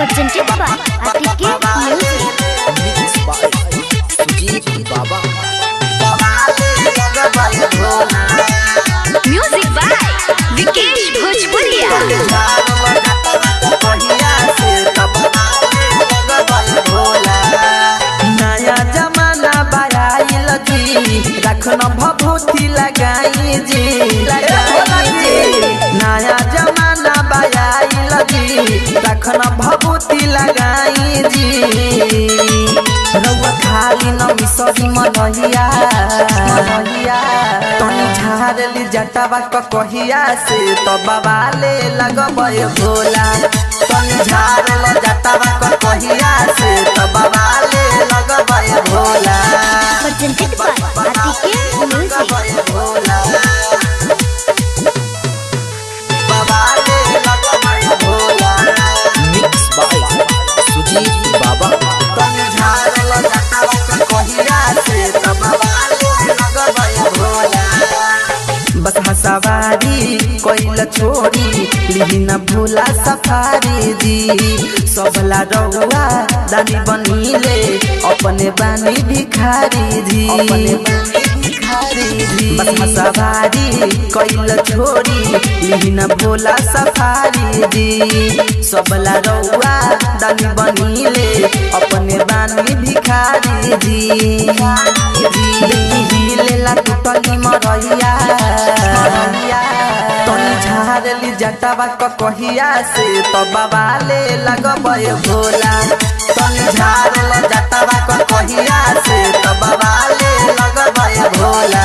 presented by ATK Music. Music by Vikesh Bhojpuria. नया जमाना बायाइल जी रखना भभूति लगाई जी नया जमाना बायाइल जी रखना भभूति लगाई जी रउआ खाली न मिसरी मनहिया तनी झारली जटावा कहिया से तो बाबा ले लगबे भोला तनी झारल जटावा कहिया से तो बाबा ले लगबे Bhola Presented by ATK Music. Bhola बाबा ले लगबे भोला मिक्स बाय सुजीत बाबा तनी झारल जटावा कहिया से तो बाबा ले लगबे भोला बस हसवारी कोइल छोड़ी लिहिना भोला सफारी जी सबला रउआ दानी बनीले अपने बानी भिखारी जी बस हसवारी कोइल छोड़ी लिहिना भोला सफारी जी सबला रउआ दानी बनीले अपने बानी भिखारी जी लेला टूटली मरैया तनी झारली जटावा कहिया से तो बाबा ले लगबे भोला तनी झारल जटावा कहिया से तो बाबा ले लगबे भोला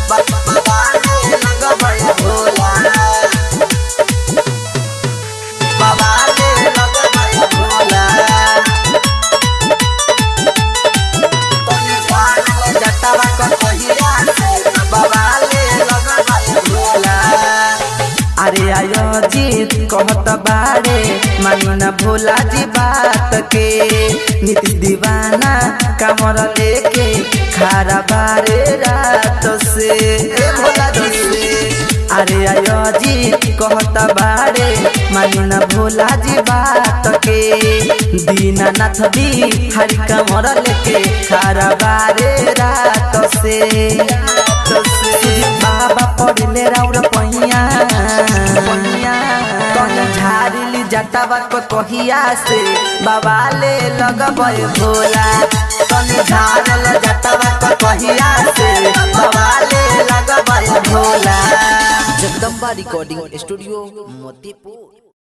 बाबा ले लगबे भोला बाबा ले लगबे भोला तनी झारल जटावा कहिया से तो बाबा ले लगबे भोला अरे आयो जीत कहत बारे मानना भोला जी बात के नीति दीवाना कमर लेके खारा बारे रात से भोला जी से अरे आयो जीत कहत बारे मानना भोला जी बात के दीनानाथ भी हरि कमर लेके खारा बारे रात से बाबा पड़ले राउर पहिया तनी झारिली जटावा कहिया से बाबा ले लगबे भोला तनी झारल जटावा कहिया से बाबा ले लगबे भोला। Jagdamba recording studio Motipur.